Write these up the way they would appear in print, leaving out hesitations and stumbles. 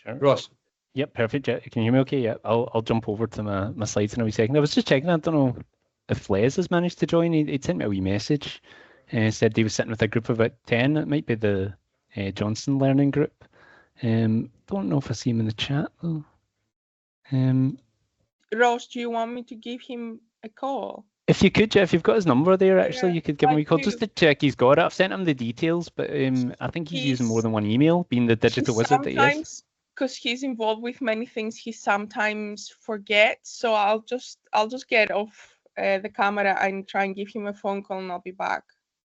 Sure. Ross. Yep, perfect. Yeah, can you hear me okay? Yeah, I'll jump over to my slides in a wee second. I was just checking. I don't know if Les has managed to join. He sent me a wee message. Said he was sitting with a group of about 10. It might be the Johnson Learning Group. Don't know if I see him in the chat though. Ross, do you want me to give him a call? If you could, if you've got his number there, actually, Yeah, you could give him a call do. just to check he's got it. I've sent him the details, but I think he's using more than one email, being the digital wizard that he is. Sometimes, because he's involved with many things, he sometimes forgets. So I'll just get off the camera and try and give him a phone call, and I'll be back.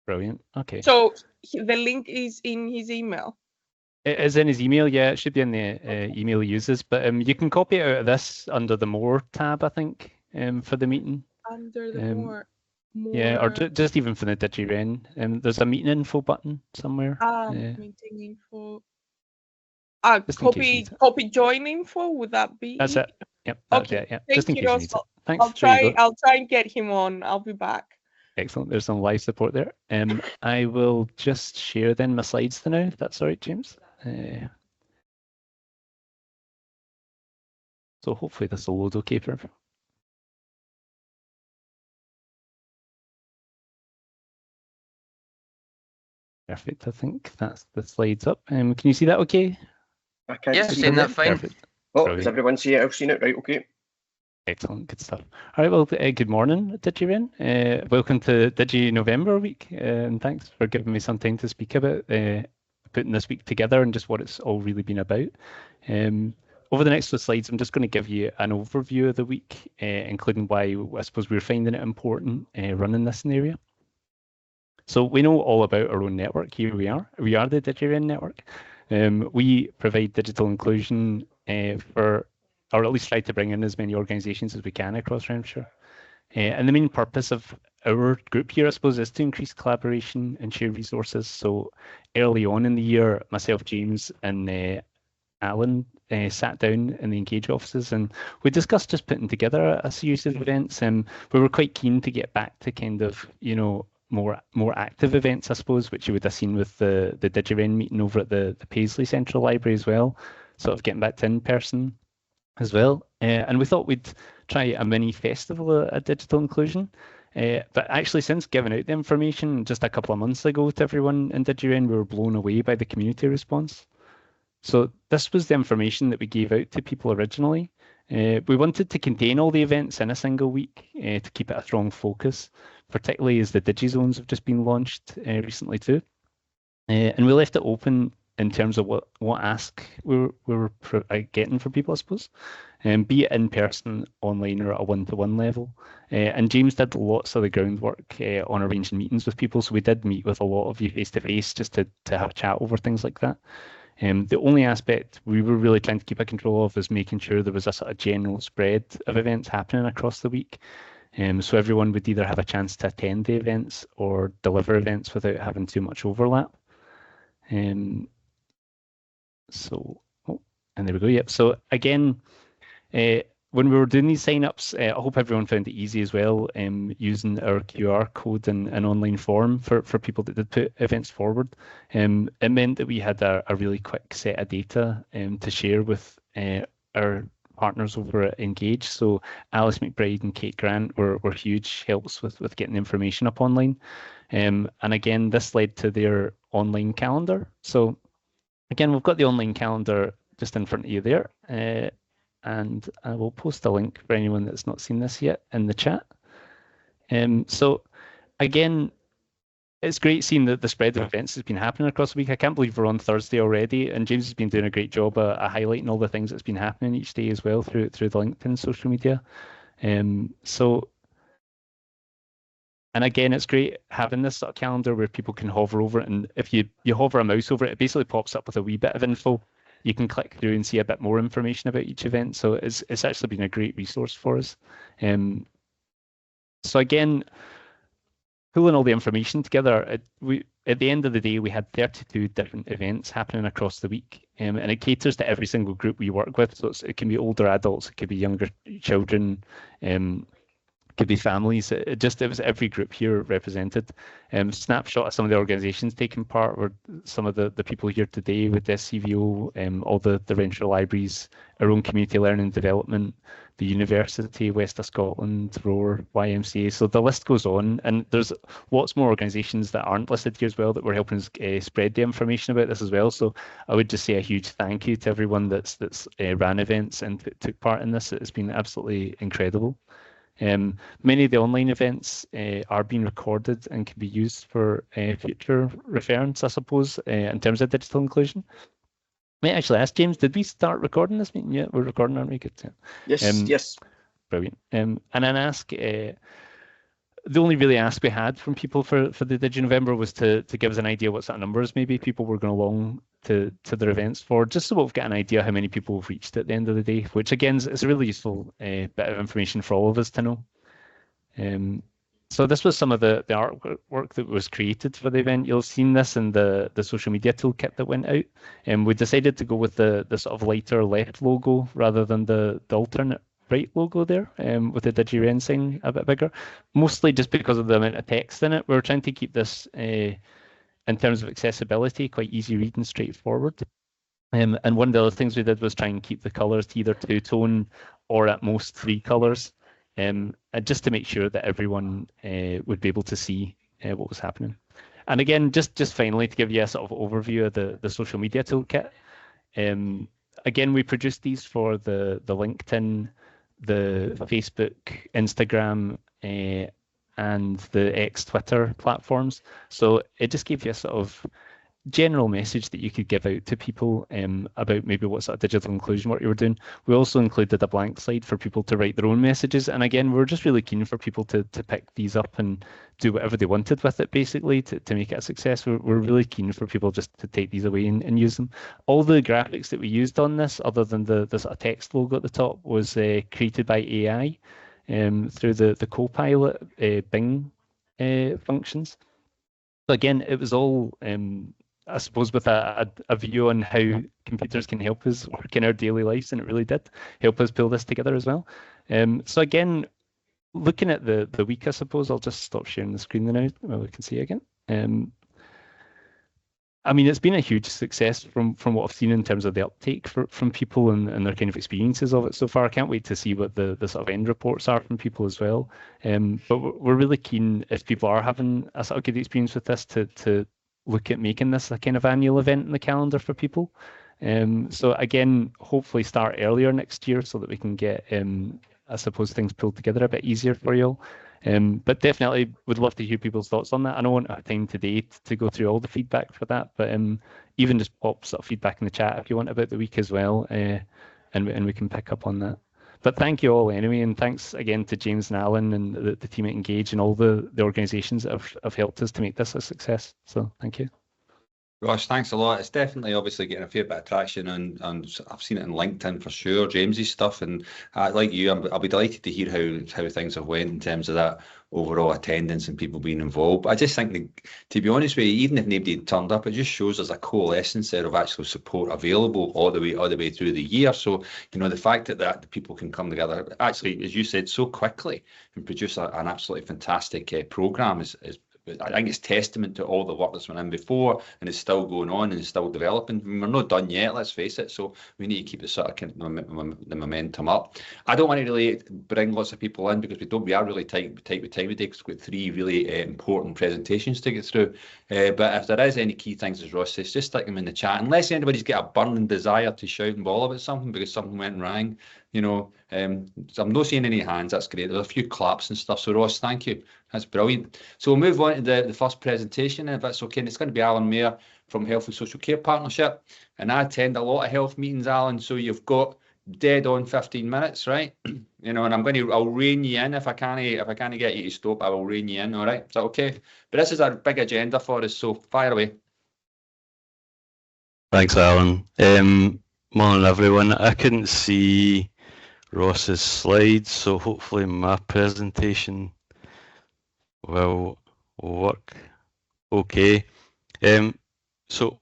Brilliant. Okay. So the link is in his email. It is in his email, yeah. It should be in the email he uses, but you can copy it out of this under the More tab, I think, for the meeting. Under the more. Yeah, or just even for the DigiRen. There's a meeting info button somewhere. Meeting info. Copy join info. Would that be? That's it. Yep. That's okay. It, yeah. Thank just in you, case Ross. you need it. Thanks. I'll try and get him on. I'll be back. Excellent. There's some live support there. I will just share then my slides for now, if that's all right, James. So hopefully this will load okay for everyone. Perfect. I think that's the slides up. Can you see that okay? I can't yeah, see seeing that fine. Perfect. Oh, does everyone see it? I've seen it, right? Okay. Excellent, good stuff. All right, well, good morning, DigiRen. Welcome to DigiKnowVember week, and thanks for giving me some time to speak about putting this week together and just what it's all really been about. Over the next few slides, I'm just going to give you an overview of the week, including why I suppose we're finding it important running this in the area. So we know all about our own network. Here we are. We are the DigiRen Network. We provide digital inclusion for, or at least try to bring in as many organisations as we can across Renfrewshire. And the main purpose of our group here, I suppose, is to increase collaboration and share resources. So early on in the year, myself, James, and Allan sat down in the Engage offices and we discussed just putting together a series of events. And we were quite keen to get back to kind of, you know, more active events, I suppose, which you would have seen with the DigiRen meeting over at the Paisley Central Library as well, sort of getting back to in-person as well. And we thought we'd try a mini festival at Digital Inclusion. But actually, since giving out the information just a couple of months ago to everyone in DigiRen, we were blown away by the community response. So this was the information that we gave out to people originally. We wanted to contain all the events in a single week to keep it a strong focus, particularly as the DigiZones have just been launched recently too. And we left it open in terms of what ask we were getting from people, I suppose, be it in person, online, or at a one-to-one level. And James did lots of the groundwork on arranging meetings with people, so we did meet with a lot of you face-to-face just to have a chat over things like that. The only aspect we were really trying to keep a control of is making sure there was a sort of general spread of events happening across the week. So everyone would either have a chance to attend the events or deliver events without having too much overlap. So, and there we go. Yep. So again, when we were doing these sign-ups, I hope everyone found it easy as well, using our QR code and an online form for people that did put events forward. It meant that we had a really quick set of data to share with our partners over at Engage. So Alice McBride and Kate Grant were huge helps with getting information up online. And again, this led to their online calendar. So again, we've got the online calendar just in front of you there. And I will post a link for anyone that's not seen this yet in the chat. So again, it's great seeing that the spread of events has been happening across the week. I can't believe we're on Thursday already, and James has been doing a great job of highlighting all the things that's been happening each day as well through the LinkedIn social media. And again, it's great having this sort of calendar where people can hover over it, and if you hover a mouse over it, it basically pops up with a wee bit of info. You can click through and see a bit more information about each event. So it's actually been a great resource for us. So again, pulling all the information together, at the end of the day, we had 32 different events happening across the week. And it caters to every single group we work with. So it can be older adults, it could be younger children, could be families. It was every group here represented. Snapshot of some of the organisations taking part were some of the people here today with SCVO, all the Renfrewshire libraries, our own community learning and development, the university, West of Scotland, Roar, YMCA. So the list goes on, and there's lots more organisations that aren't listed here as well that were helping us spread the information about this as well. So I would just say a huge thank you to everyone that's ran events and took part in this. It's been absolutely incredible. Many of the online events are being recorded and can be used for future reference, I suppose, in terms of digital inclusion. May I actually ask James, did we start recording this meeting yet? We're recording, aren't we? Good. Yes, yes. Brilliant. And then ask, the only really ask we had from people for the DigiNovember was to give us an idea what sort of numbers maybe people were going along to their events for, just so we've got an idea how many people have reached at the end of the day, which again is a really useful bit of information for all of us to know. So this was some of the artwork that was created for the event. You'll have seen this in the social media toolkit that went out. And we decided to go with the sort of lighter left logo rather than the alternate right logo there, with the DigiRen sign a bit bigger, mostly just because of the amount of text in it. We're trying to keep this, in terms of accessibility, quite easy reading, straightforward. And one of the other things we did was try and keep the colours to either two-tone or at most 3 colours, just to make sure that everyone would be able to see what was happening. And again, just finally to give you a sort of overview of the social media toolkit. Again, we produced these for the LinkedIn, the Facebook, Instagram, and the X Twitter platforms. So it just gave you a sort of general message that you could give out to people about maybe what sort of digital inclusion work you were doing. We also included a blank slide for people to write their own messages. And again, we're just really keen for people to pick these up and do whatever they wanted with it, basically, to make it a success. We're really keen for people just to take these away and use them. All the graphics that we used on this, other than the sort of text logo at the top, was created by AI through the Copilot Bing functions. So again, it was all I suppose with a view on how computers can help us work in our daily lives, and it really did help us pull this together as well. So again, looking at the week, I suppose I'll just stop sharing the screen now while we can see again. I mean, it's been a huge success from what I've seen in terms of the uptake from people and their kind of experiences of it so far. I can't wait to see what the sort of end reports are from people as well. But we're really keen, if people are having a sort of good experience with this, to look at making this a kind of annual event in the calendar for people. So again, hopefully start earlier next year so that we can get, I suppose, things pulled together a bit easier for you all. But definitely would love to hear people's thoughts on that. I don't want to have time today to go through all the feedback for that, but even just pop sort of feedback in the chat if you want about the week as well, and we can pick up on that. But thank you all anyway, and thanks again to James and Allan and the team at Engage and all the organisations that have helped us to make this a success. So thank you. Gosh, thanks a lot. It's definitely obviously getting a fair bit of traction, and I've seen it in LinkedIn for sure, James's stuff, and like you, I'll be delighted to hear how things have went in terms of that overall attendance and people being involved. But I just think that, to be honest with you, even if nobody had turned up, it just shows there's a coalescence there of actual support available all the way through the year. So, you know, the fact that the people can come together, actually, as you said, so quickly and produce an absolutely fantastic programme is I think it's testament to all the work that's went in before, and it's still going on and it's still developing. We're not done yet, let's face it, so we need to keep the sort of the momentum up. I don't want to really bring lots of people in because we are really tight with time today, because we've got 3 really important presentations to get through. But if there is any key things, as Ross says, just stick them in the chat, unless anybody's got a burning desire to shout and bawl about something because something went wrong. You know, so I'm not seeing any hands. That's great. There's a few claps and stuff. So Ross, thank you. That's brilliant. So we'll move on to the first presentation, if that's okay. And it's going to be Allan Mair from Health and Social Care Partnership. And I attend a lot of health meetings, Allan. So you've got dead on 15 minutes, right? You know, and I'll rein you in if I can't get you to stop. I will rein you in. All right, is that okay? But this is a big agenda for us. So fire away. Thanks, Allan. Morning, everyone. I couldn't see Ross's slides, so hopefully my presentation will work okay. So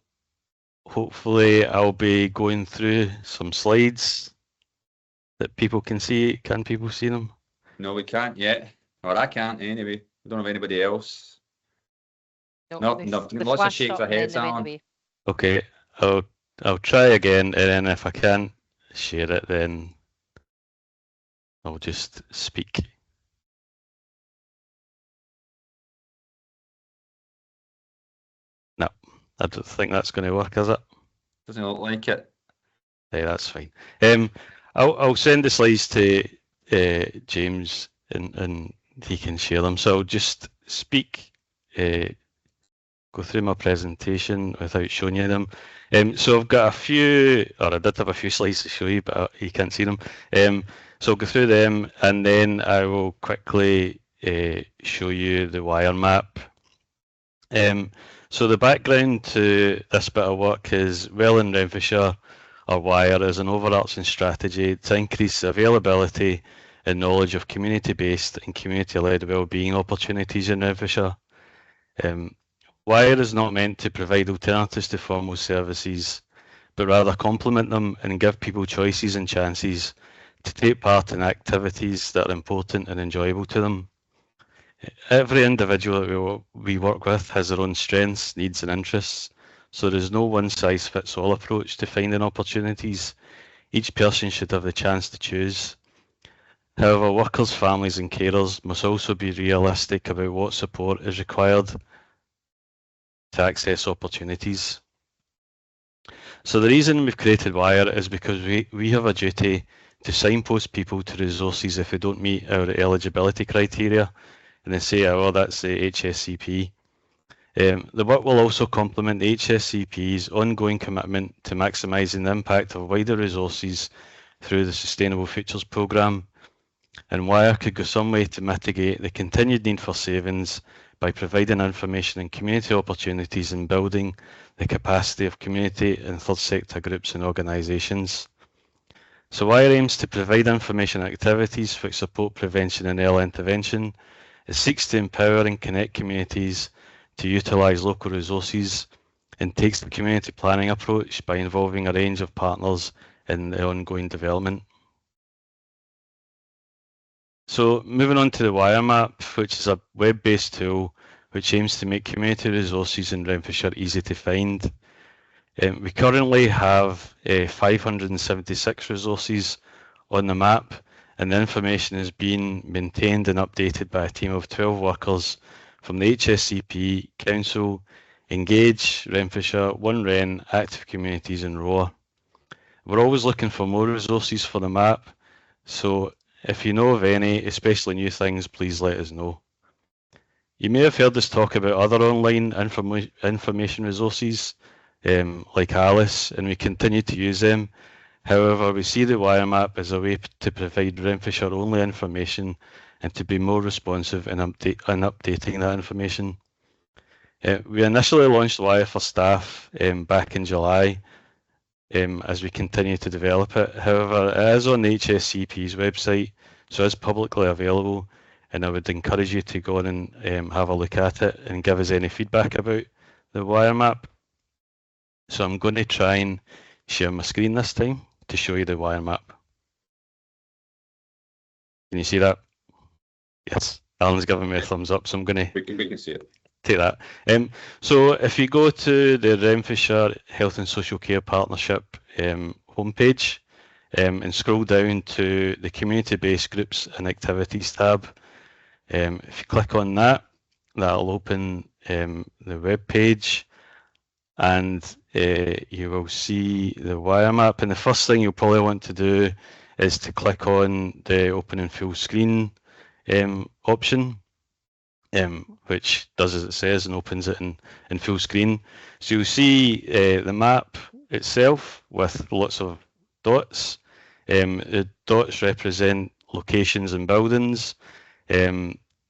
hopefully I'll be going through some slides that people can see. Can people see them? No, we can't yet. Or I can't anyway. We don't have anybody else. No, No, the lots of flash shakes of stopped and then heads, they went Allan. away. Okay, I'll try again, and then if I can't share it, then I'll just speak. No, I don't think that's going to work, is it? Doesn't look like it. Yeah, that's fine. I'll send the slides to James, and he can share them. So I'll just speak, go through my presentation without showing you them. So I've got a few, or I did have a few slides to show you, but you can't see them. So I'll go through them, and then I will quickly show you the wire map. So the background to this bit of work is, well, in Renfrewshire, our wire is an overarching strategy to increase availability and knowledge of community-based and community-led wellbeing opportunities in Renfrewshire. Wire is not meant to provide alternatives to formal services, but rather complement them and give people choices and chances to take part in activities that are important and enjoyable to them. Every individual that we work with has their own strengths, needs and interests, so there is no one-size-fits-all approach to finding opportunities. Each person should have the chance to choose. However, workers, families and carers must also be realistic about what support is required to access opportunities. So the reason we've created Wire is because we have a duty to signpost people to resources if they don't meet our eligibility criteria, and they say, oh, that's the HSCP. The work will also complement the HSCP's ongoing commitment to maximising the impact of wider resources through the Sustainable Futures programme, and Wire could go some way to mitigate the continued need for savings by providing information and community opportunities and building the capacity of community and third sector groups and organisations. So Wire aims to provide information and activities which support prevention and early intervention. It seeks to empower and connect communities to utilise local resources and takes the community planning approach by involving a range of partners in the ongoing development. So moving on to the Wire map, which is a web-based tool which aims to make community resources in Renfrewshire easy to find. We currently have 576 resources on the map, and the information is being maintained and updated by a team of 12 workers from the HSCP, Council, Engage, Renfrewshire, One Ren, Active Communities and ROAR. We're always looking for more resources for the map, so if you know of any, especially new things, please let us know. You may have heard us talk about other online information resources like Alice, and we continue to use them. However, we see the Wire map as a way to provide Renfrewshire only information and to be more responsive in updating that information. We initially launched Wire for staff back in July as we continue to develop it. However, it is on the HSCP's website, so it's publicly available, and I would encourage you to go on and have a look at it and give us any feedback about the Wire map. So I'm going to try and share my screen this time to show you the Wire map. Can you see that? Yes, Alan's giving me a thumbs up, so I'm going to We can see it. take that. So if you go to the Renfrewshire Health and Social Care Partnership homepage and scroll down to the Community-Based Groups and Activities tab, if you click on that, that'll open the web page, and you will see the Wire map. And the first thing you'll probably want to do is to click on the open and full screen option, which does as it says and opens it in full screen. So you'll see the map itself with lots of dots. The dots represent locations and buildings.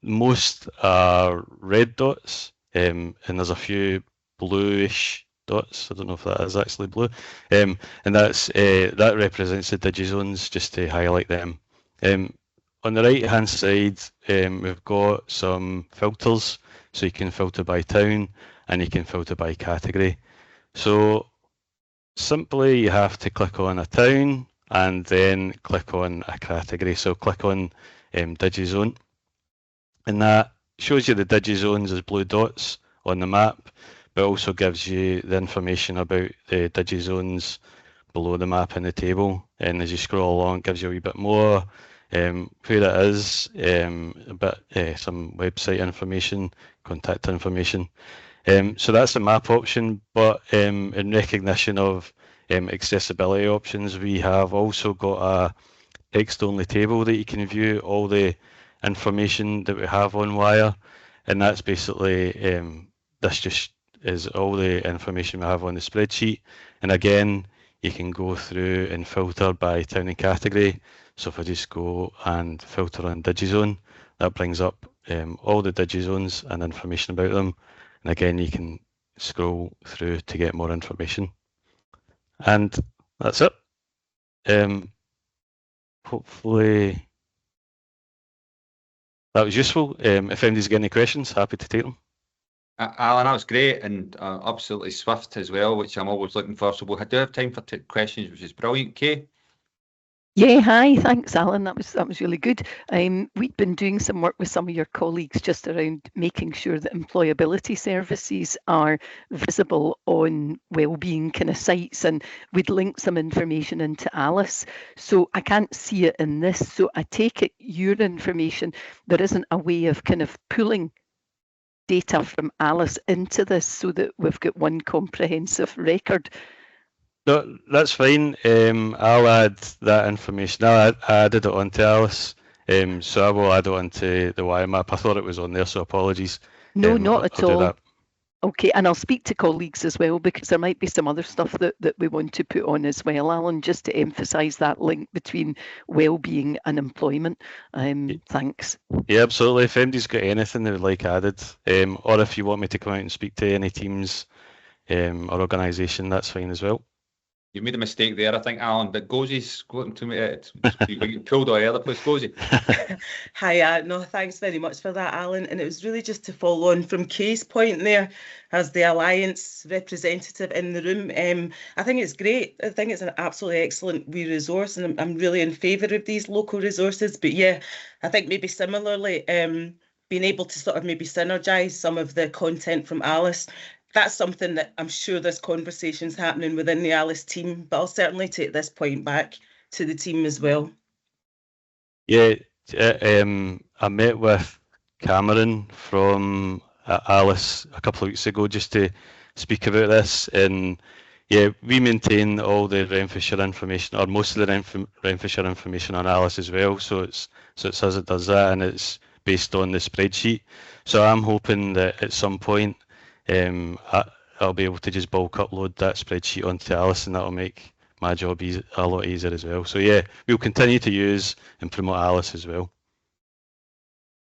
Most are red dots, and there's a few bluish dots. I don't know if that is actually blue, and that represents the digizones, just to highlight them. On the right hand side, we've got some filters, so you can filter by town and you can filter by category. So simply you have to click on a town and then click on a category. So click on digizone. and that shows you the digizones as blue dots on the map, but also gives you the information about the digizones below the map in the table. And as you scroll along, it gives you a wee bit more, where it is, a bit some website information, contact information. So that's the map option, but in recognition of accessibility options, we have also got a text-only table that you can view all the information that we have on Wire, and that's basically this just is all the information we have on the spreadsheet. And again, you can go through and filter by town and category. So if I just go and filter on Digizone, that brings up all the Digizones and information about them. And again, you can scroll through to get more information. And that's it. Hopefully that was useful. If anybody's got any questions, happy to take them. Allan, that was great and absolutely swift as well, which I'm always looking for. So we do have time for questions, which is brilliant. Kay? Yeah, hi, thanks, Allan. That was really good. We've been doing some work with some of your colleagues just around making sure that employability services are visible on wellbeing kind of sites, and we'd link some information into Alice. So I can't see it in this. So I take it your information, there isn't a way of kind of pulling data from Alice into this so that we've got one comprehensive record. No, that's fine. I'll add that information. I added it onto Alice, so I will add it onto the wire map. I thought it was on there, so apologies. No, not at I'll do all. that. Okay, and I'll speak to colleagues as well, because there might be some other stuff that we want to put on as well, Allan, just to emphasise that link between well-being and employment. Thanks. Yeah, absolutely. If anybody's got anything they would like added, or if you want me to come out and speak to any teams or organisation, that's fine as well. You made a mistake there, I think, Allan, but Gozie's looking to me. You pulled all the other place, Gozie. Hi, no, thanks very much for that, Allan. And it was really just to follow on from Kay's point there, as the Alliance representative in the room. I think it's great. I think it's an absolutely excellent wee resource, and I'm really in favour of these local resources. But yeah, I think maybe similarly, being able to sort of maybe synergise some of the content from Alice. That's something that I'm sure this conversation's happening within the Alice team, but I'll certainly take this point back to the team as well. Yeah, I met with Cameron from Alice a couple of weeks ago just to speak about this, and yeah, we maintain all the Renfrewshire information, or most of the Renfrewshire information on Alice as well. So it says it does that, and it's based on the spreadsheet. So I'm hoping that at some point I'll be able to just bulk upload that spreadsheet onto Alice, and that'll make my job a lot easier as well. So yeah, we'll continue to use and promote Alice as well.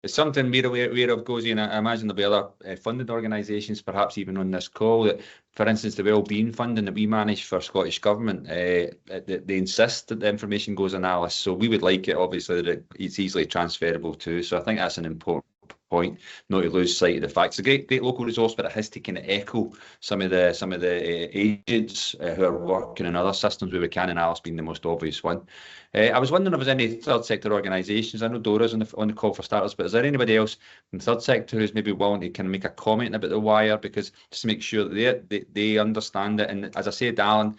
It's something we're aware of, Gozie, and I imagine there'll be other funded organisations, perhaps even on this call, that, for instance, the wellbeing funding that we manage for Scottish Government, they insist that the information goes on Alice. So we would like it, obviously, that it's easily transferable too. So I think that's an important point, not to lose sight of the fact. It's a great local resource, but it has to kind of echo some of the agents who are working in other systems where we can, and Alice being the most obvious one. I was wondering if there's any third sector organisations. I know Dora's on the call for starters, but is there anybody else in the third sector who's maybe willing to kind of make a comment about the wire, because just to make sure that they understand it? And as I said, Allan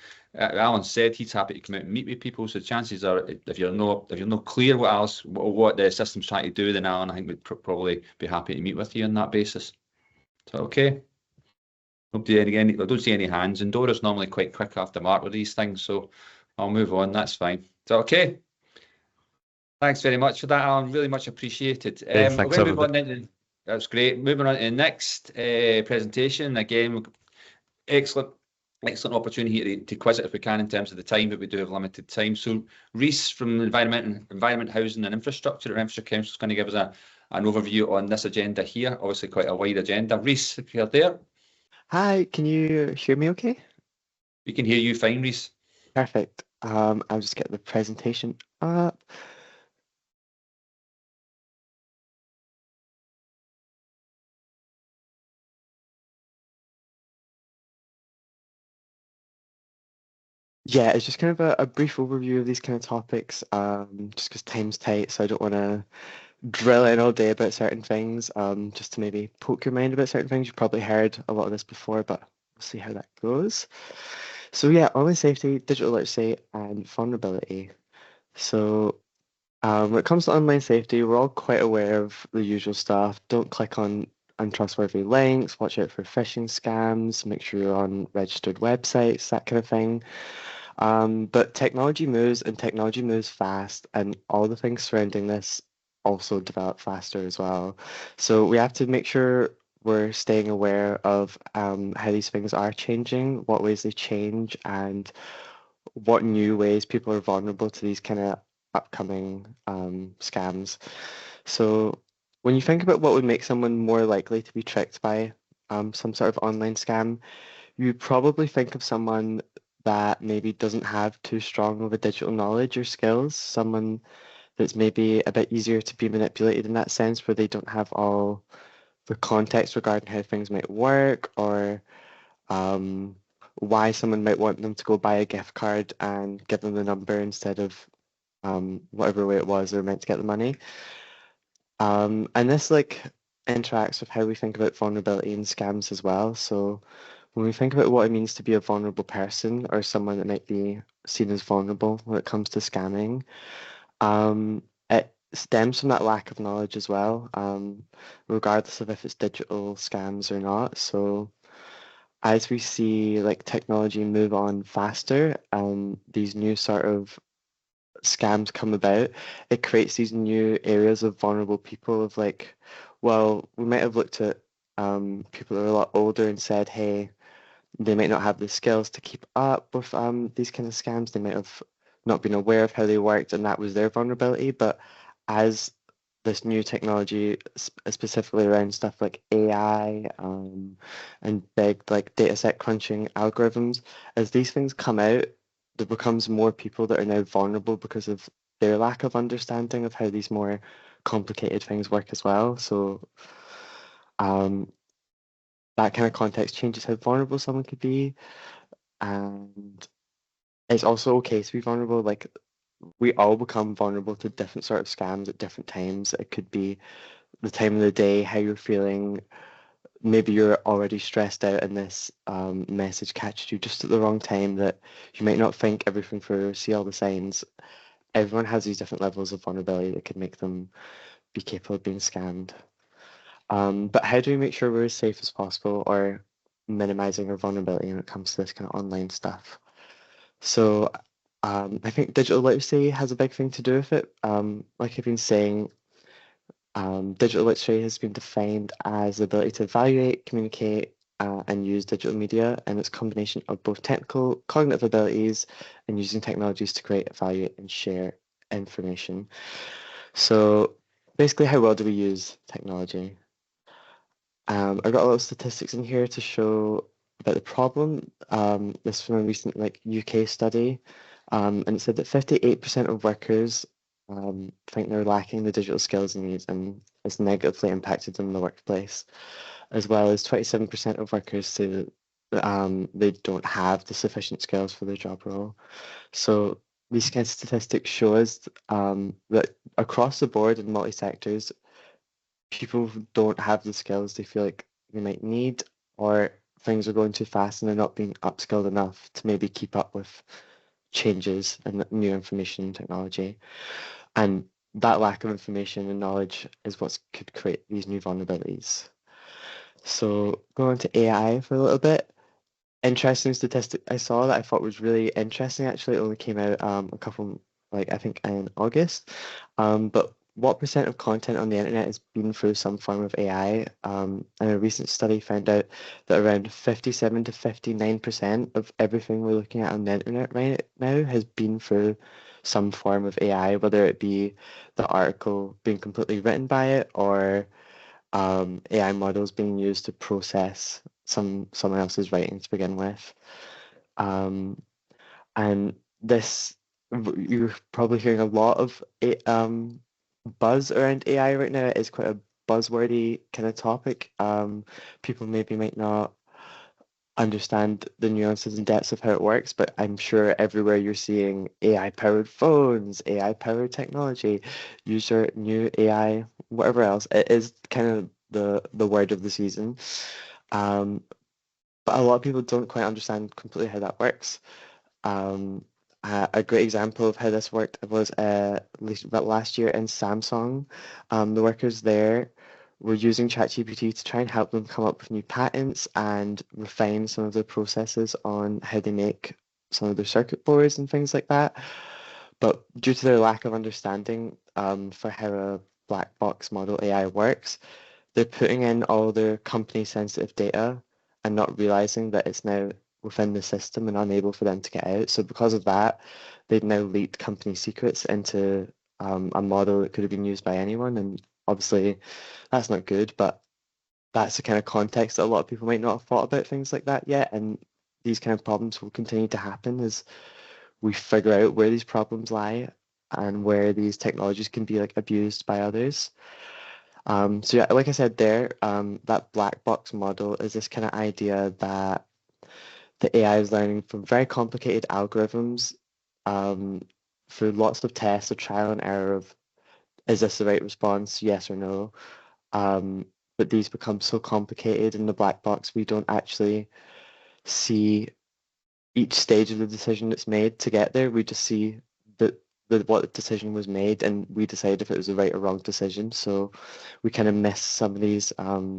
said he's happy to come out and meet with people. So chances are, if you're not clear what the system's trying to do, then Allan, I think, would probably be happy to meet with you on that basis. So okay. I don't see any hands, and Dora's normally quite quick off the mark with these things, so I'll move on. That's fine. So okay. Thanks very much for that, Allan. Really much appreciated. Thanks, that's great. Moving on to the next presentation. Again, excellent opportunity to quiz it if we can in terms of the time, but we do have limited time. So Reece from Environment, Housing and Infrastructure at Renfrewshire Council is going to give us an overview on this agenda here. Obviously quite a wide agenda. Reece, if you're there. Hi, can you hear me okay? We can hear you fine, Reece. Perfect. I'll just get the presentation up. Yeah, it's just kind of a brief overview of these kind of topics, just because time's tight, so I don't want to drill in all day about certain things, just to maybe poke your mind about certain things. You've probably heard a lot of this before, but we'll see how that goes. So yeah, online safety, digital literacy, and vulnerability. So when it comes to online safety, we're all quite aware of the usual stuff. Don't click on untrustworthy links, watch out for phishing scams, make sure you're on registered websites, that kind of thing. But technology moves and technology moves fast, and all the things surrounding this also develop faster as well. So we have to make sure we're staying aware of how these things are changing, what ways they change, and what new ways people are vulnerable to these kind of upcoming scams. So when you think about what would make someone more likely to be tricked by some sort of online scam, you probably think of someone that maybe doesn't have too strong of a digital knowledge or skills, someone that's maybe a bit easier to be manipulated in that sense, where they don't have all the context regarding how things might work, or why someone might want them to go buy a gift card and give them the number instead of whatever way it was they were meant to get the money. And this interacts with how we think about vulnerability and scams as well. So when we think about what it means to be a vulnerable person or someone that might be seen as vulnerable when it comes to scamming, it stems from that lack of knowledge as well, regardless of if it's digital scams or not. So as we see technology move on faster, these new sort of scams come about, it creates these new areas of vulnerable people of well, we might have looked at people that are a lot older and said, hey, they might not have the skills to keep up with these kind of scams. They might have not been aware of how they worked, and that was their vulnerability. But as this new technology, specifically around stuff like AI and big data set crunching algorithms, as these things come out, there becomes more people that are now vulnerable because of their lack of understanding of how these more complicated things work as well. So that kind of context changes how vulnerable someone could be. And it's also okay to be vulnerable. We all become vulnerable to different sort of scams at different times. It could be the time of the day, how you're feeling. Maybe you're already stressed out and this message catches you just at the wrong time that you might not think everything through, see all the signs. Everyone has these different levels of vulnerability that could make them be capable of being scammed. But how do we make sure we're as safe as possible or minimizing our vulnerability when it comes to this kind of online stuff? So I think digital literacy has a big thing to do with it. Like I've been saying, digital literacy has been defined as the ability to evaluate, communicate, and use digital media, and it's a combination of both technical, cognitive abilities and using technologies to create, evaluate, and share information. So basically, how well do we use technology? I've got a lot of statistics in here to show about the problem. This is from a recent UK study, and it said that 58% of workers think they're lacking the digital skills needs, and it's negatively impacted them in the workplace, as well as 27% of workers say that they don't have the sufficient skills for their job role. So these kind of statistics show us that across the board in multi-sectors, people who don't have the skills they feel like they might need, or things are going too fast and they're not being upskilled enough to maybe keep up with changes and new information and technology. And that lack of information and knowledge is what could create these new vulnerabilities. So going to AI for a little bit, interesting statistic I saw that I thought was really interesting. Actually, it only came out a couple, I think in August. But what percent of content on the internet has been through some form of AI? And a recent study found out that around 57 to 59% of everything we're looking at on the internet right now has been through some form of AI, whether it be the article being completely written by it or AI models being used to process someone else's writing to begin with. And this, you're probably hearing a lot of buzz around AI right now. It is quite a buzzwordy kind of topic. People maybe might not understand the nuances and depths of how it works, but I'm sure everywhere you're seeing AI-powered phones, AI-powered technology, use your new AI whatever else. It is kind of the word of the season. But a lot of people don't quite understand completely how that works. A great example of how this worked was last year in Samsung. The workers there were using ChatGPT to try and help them come up with new patents and refine some of the processes on how they make some of their circuit boards and things like that. But due to their lack of understanding for how a black box model AI works, they're putting in all their company sensitive data and not realizing that it's now within the system and unable for them to get out. So because of that, they've now leaked company secrets into a model that could have been used by anyone. And obviously that's not good, but that's the kind of context that a lot of people might not have thought about things like that yet. And these kind of problems will continue to happen as we figure out where these problems lie and where these technologies can be like abused by others. So yeah, like I said there, that black box model is this kind of idea that the AI is learning from very complicated algorithms through lots of tests, of trial and error of, is this the right response, yes or no? But these become so complicated in the black box, we don't actually see each stage of the decision that's made to get there. We just see what decision was made and we decide if it was the right or wrong decision. So we kind of miss some of these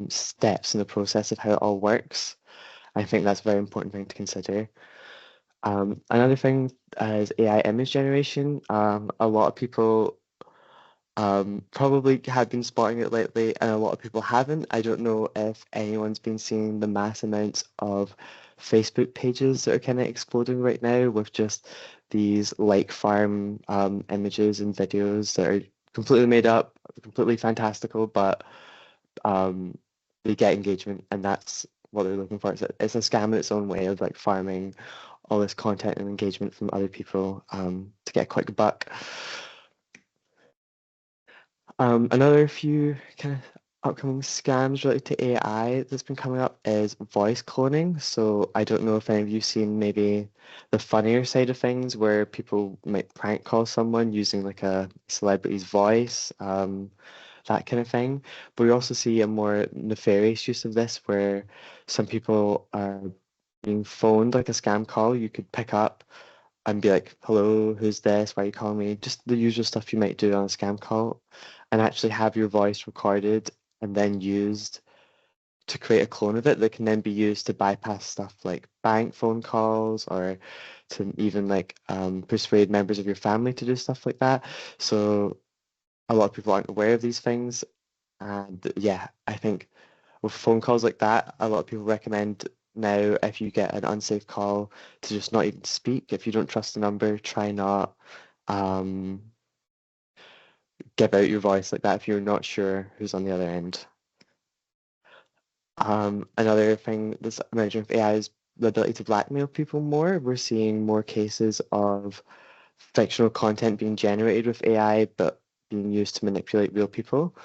steps in the process of how it all works. I think that's a very important thing to consider. Another thing is AI image generation. A lot of people probably have been spotting it lately and a lot of people haven't. I don't know if anyone's been seeing the mass amounts of Facebook pages that are kind of exploding right now with just these like farm images and videos that are completely made up, completely fantastical, but they get engagement and that's what they're looking for. It's a scam in its own way of like farming all this content and engagement from other people to get a quick buck. Another few kind of upcoming scams related to AI that's been coming up is voice cloning. So I don't know if any of you've seen maybe the funnier side of things where people might prank call someone using like a celebrity's voice, that kind of thing. But we also see a more nefarious use of this where some people are being phoned like a scam call. You could pick up and be like, hello, who's this? Why are you calling me? Just the usual stuff you might do on a scam call and actually have your voice recorded and then used to create a clone of it that can then be used to bypass stuff like bank phone calls or to even like persuade members of your family to do stuff like that. So a lot of people aren't aware of these things. And yeah, I think with phone calls like that, a lot of people recommend now if you get an unsafe call to just not even speak. If you don't trust the number, try not give out your voice like that if you're not sure who's on the other end. Another thing that's emerging with AI is the ability to blackmail people more. We're seeing more cases of fictional content being generated with AI but being used to manipulate real people.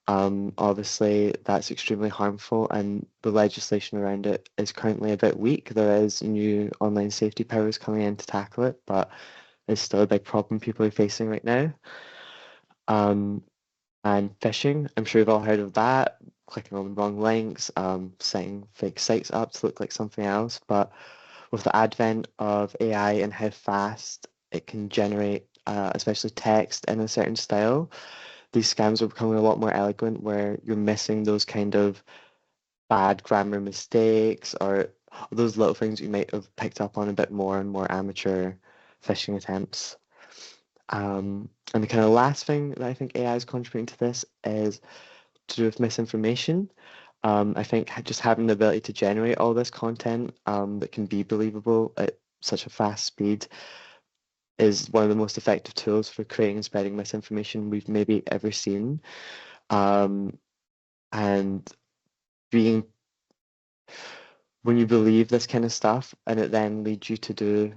Obviously, that's extremely harmful and the legislation around it is currently a bit weak. There is new online safety powers coming in to tackle it, but it's still a big problem people are facing right now. And phishing, I'm sure you've all heard of that, clicking on the wrong links, setting fake sites up to look like something else. But with the advent of AI and how fast it can generate, especially text in a certain style, these scams are becoming a lot more elegant where you're missing those kind of bad grammar mistakes or those little things you might have picked up on a bit more and more amateur phishing attempts. And the kind of last thing that I think AI is contributing to this is to do with misinformation. I think just having the ability to generate all this content that can be believable at such a fast speed is one of the most effective tools for creating and spreading misinformation we've maybe ever seen. And when you believe this kind of stuff and it then leads you to do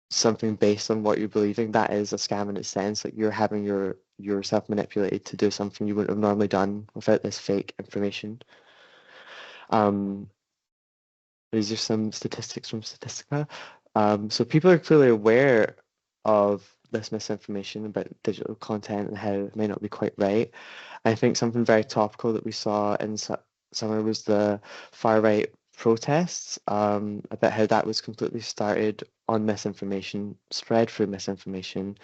something based on what you're believing, that is a scam in its sense. Like you're having yourself manipulated to do something you wouldn't have normally done without this fake information. These are some statistics from Statistica. So people are clearly aware of this misinformation about digital content and how it may not be quite right. I think something very topical that we saw in summer was the far right protests, about how that was completely started on misinformation, spread through misinformation,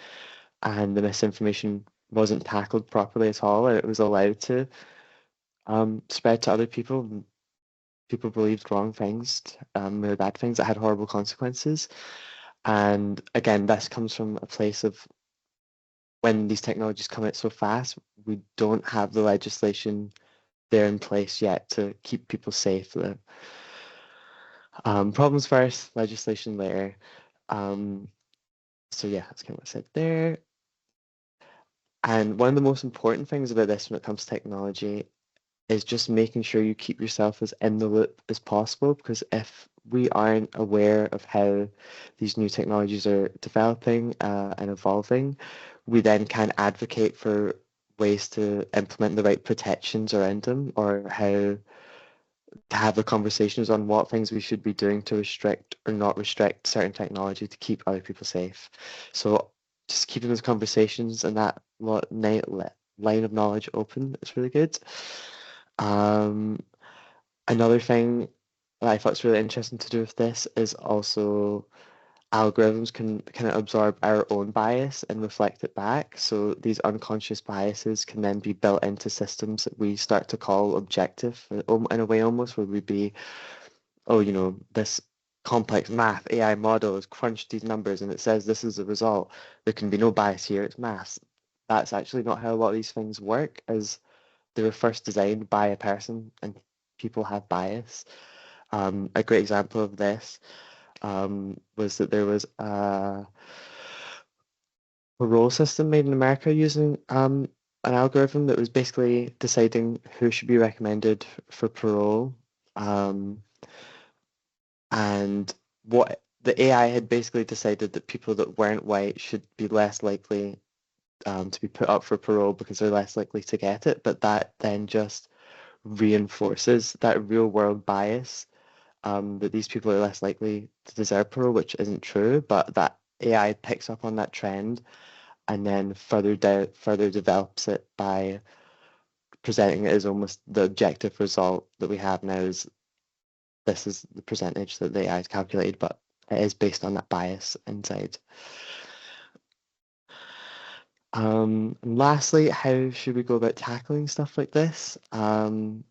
and the misinformation wasn't tackled properly at all, and it was allowed to spread to other people. People believed wrong things, really bad things that had horrible consequences. And again, this comes from a place of when these technologies come out so fast, we don't have the legislation there in place yet to keep people safe. Problems first, legislation later. So yeah, that's kind of what I said there. And one of the most important things about this when it comes to technology is just making sure you keep yourself as in the loop as possible, because if we aren't aware of how these new technologies are developing and evolving, we then can't advocate for ways to implement the right protections around them, or how to have the conversations on what things we should be doing to restrict or not restrict certain technology to keep other people safe. So just keeping those conversations and that line of knowledge open is really good. Another thing that I thought was really interesting to do with this is also algorithms can kind of absorb our own bias and reflect it back. So these unconscious biases can then be built into systems that we start to call objective, in a way almost, where we'd be, oh, you know, this complex math AI model has crunched these numbers and it says this is the result. There can be no bias here, it's math. That's actually not how a lot of these things work, as they were first designed by a person and people have bias. A great example of this was that there was a parole system made in America using an algorithm that was basically deciding who should be recommended for parole. And what the AI had basically decided that people that weren't white should be less likely to be put up for parole because they're less likely to get it. But that then just reinforces that real world bias, that these people are less likely to deserve parole, which isn't true, but that AI picks up on that trend and then further develops it by presenting it as almost the objective result that we have now is this is the percentage that the AI has calculated, but it is based on that bias inside. And lastly, how should we go about tackling stuff like this? Oh,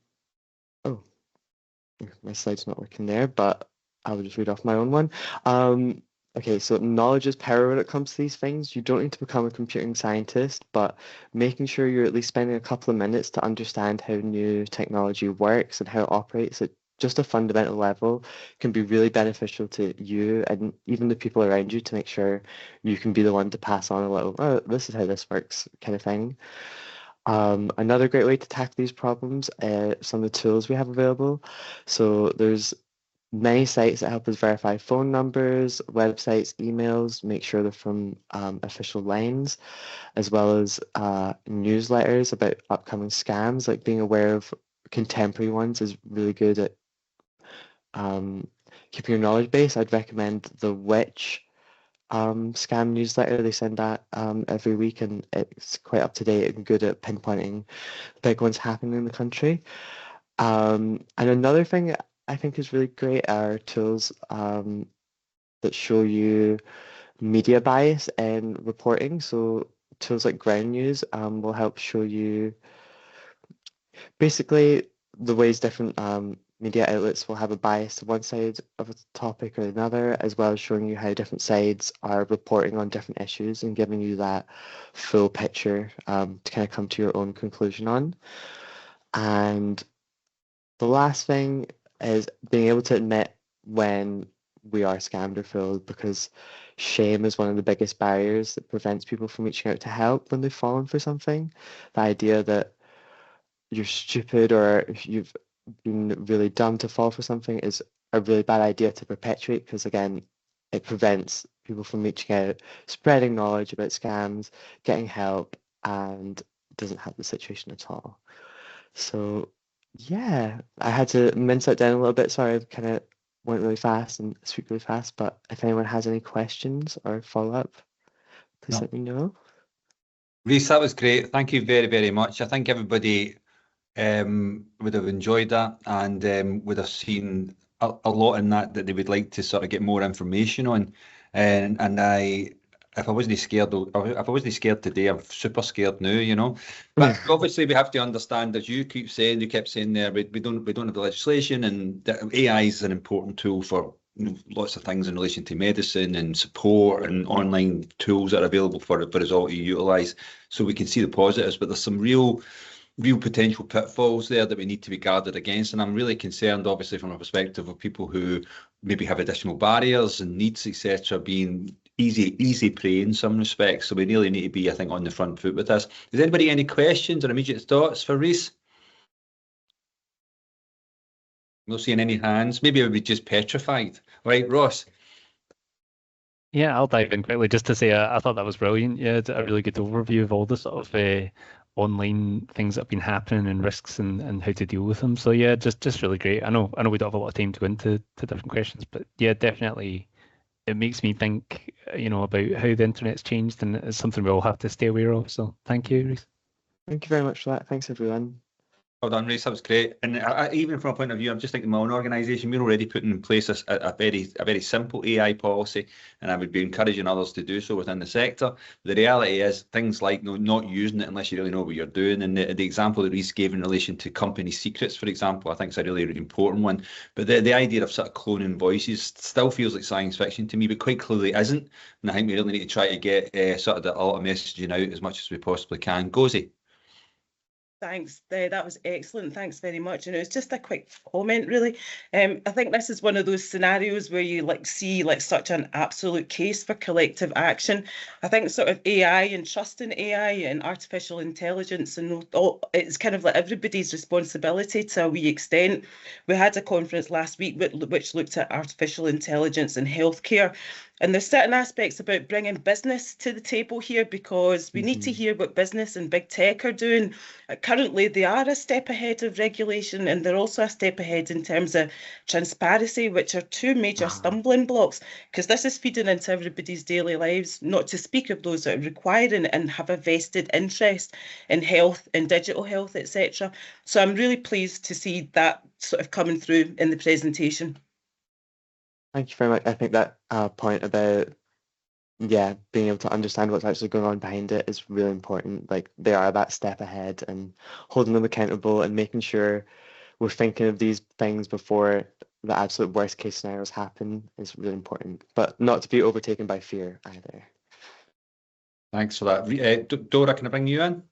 my slide's not working there, but I'll just read off my own one. Okay, so knowledge is power when it comes to these things. You don't need to become a computing scientist, but making sure you're at least spending a couple of minutes to understand how new technology works and how it operates at just a fundamental level can be really beneficial to you and even the people around you, to make sure you can be the one to pass on a little, oh, this is how this works kind of thing. Another great way to tackle these problems are some of the tools we have available. So there's many sites that help us verify phone numbers, websites, emails, make sure they're from official lines, as well as newsletters about upcoming scams. Like being aware of contemporary ones is really good at keeping your knowledge base. I'd recommend the Witch scam newsletter. They send that every week, and it's quite up to date and good at pinpointing the big ones happening in the country. And another thing I think is really great are tools that show you media bias and reporting. So tools like Ground News will help show you basically the ways different media outlets will have a bias to one side of a topic or another, as well as showing you how different sides are reporting on different issues and giving you that full picture to kind of come to your own conclusion on. And the last thing is being able to admit when we are scammed or fooled, because shame is one of the biggest barriers that prevents people from reaching out to help when they've fallen for something. The idea that you're stupid or you've been really dumb to fall for something is a really bad idea to perpetuate, because again, it prevents people from reaching out, spreading knowledge about scams, getting help, and doesn't help the situation at all. So yeah, I had to mince that down a little bit. Sorry, I kind of went really fast and speak really fast, but if anyone has any questions or follow-up, please let me know. Reece, that was great. Thank you very, very much. I think everybody would have enjoyed that and would have seen a lot in that they would like to sort of get more information on. And if I wasn't scared today, I'm super scared now, you know. But obviously we have to understand, as you kept saying there, we don't have the legislation, and that AI is an important tool for lots of things in relation to medicine and support and online tools that are available for us all to utilise. So we can see the positives, but there's some real potential pitfalls there that we need to be guarded against. And I'm really concerned, obviously, from a perspective of people who maybe have additional barriers and needs, etc., being easy prey in some respects. So we really need to be, I think, on the front foot with this. Does anybody any questions or immediate thoughts for Reece? Not seeing any hands. Maybe it would be just petrified. Right, Ross? Yeah, I'll dive in quickly just to say I thought that was brilliant. Yeah, it's a really good overview of all the sort of online things that have been happening and risks and how to deal with them. So yeah, just really great. I know we don't have a lot of time to go into different questions, but yeah, definitely it makes me think, about how the internet's changed, and it's something we all have to stay aware of. So thank you, Reece. Thank you very much for that. Thanks, everyone. Well done, Reece. That was great. And even from a point of view, I'm just thinking my own organisation, we're already putting in place a very simple AI policy, and I would be encouraging others to do so within the sector. The reality is things like not using it unless you really know what you're doing. And the example that Reece gave in relation to company secrets, for example, I think is a really, really important one. But the idea of sort of cloning voices still feels like science fiction to me, but quite clearly isn't. And I think we really need to try to get sort of a lot of messaging out as much as we possibly can. Gozi. Thanks. That was excellent. Thanks very much. And it was just a quick comment, really. I think this is one of those scenarios where you see such an absolute case for collective action. I think sort of AI and trust in AI and artificial intelligence and it's kind of like everybody's responsibility to a wee extent. We had a conference last week which looked at artificial intelligence in healthcare. And there's certain aspects about bringing business to the table here, because we need to hear what business and big tech are doing. Currently, they are a step ahead of regulation, and they're also a step ahead in terms of transparency, which are two major stumbling blocks, because this is feeding into everybody's daily lives, not to speak of those that are requiring and have a vested interest in health and digital health, etc. So I'm really pleased to see that sort of coming through in the presentation. Thank you very much. I think that point about, being able to understand what's actually going on behind it is really important. Like, they are that step ahead, and holding them accountable and making sure we're thinking of these things before the absolute worst case scenarios happen is really important, but not to be overtaken by fear either. Thanks for that. Dora, can I bring you in?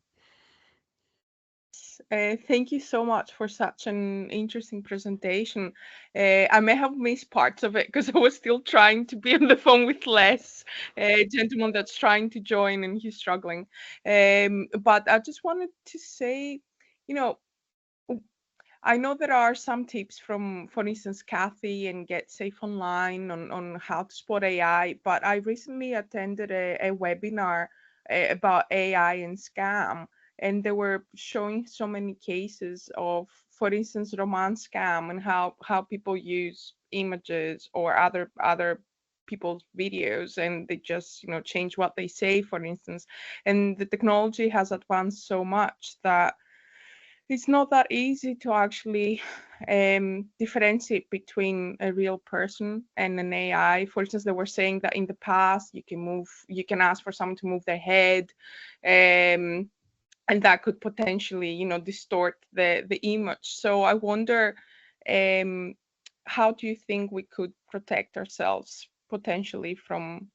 Thank you so much for such an interesting presentation. I may have missed parts of it because I was still trying to be on the phone with Les, gentleman that's trying to join and he's struggling. But I just wanted to say, I know there are some tips from, for instance, Kathy and Get Safe Online on how to spot AI, but I recently attended a webinar about AI and scam. And they were showing so many cases of, for instance, romance scam and how people use images or other people's videos, and they just change what they say, for instance. And the technology has advanced so much that it's not that easy to actually differentiate between a real person and an AI. For instance, they were saying that in the past you can ask for someone to move their head. And that could potentially, distort the image. So I wonder, how do you think we could protect ourselves potentially from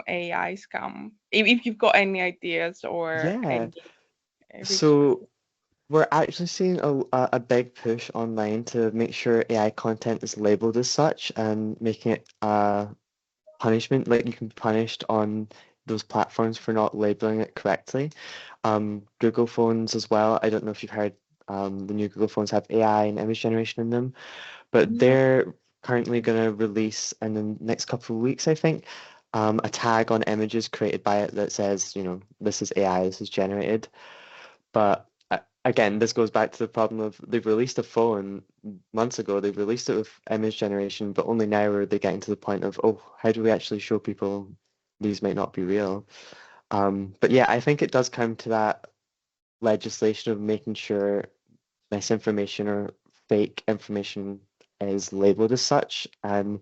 AI scam? If you've got any ideas or any So we're actually seeing a big push online to make sure AI content is labeled as such and making it a punishment, like you can be punished on those platforms for not labeling it correctly. Google phones as well. I don't know if you've heard, the new Google phones have AI and image generation in them, but they're currently going to release in the next couple of weeks, I think, a tag on images created by it that says, this is AI, this is generated. But again, this goes back to the problem of they've released a phone months ago, they've released it with image generation, but only now are they getting to the point of, how do we actually show people these might not be real. But yeah, I think it does come to that legislation of making sure misinformation or fake information is labeled as such, and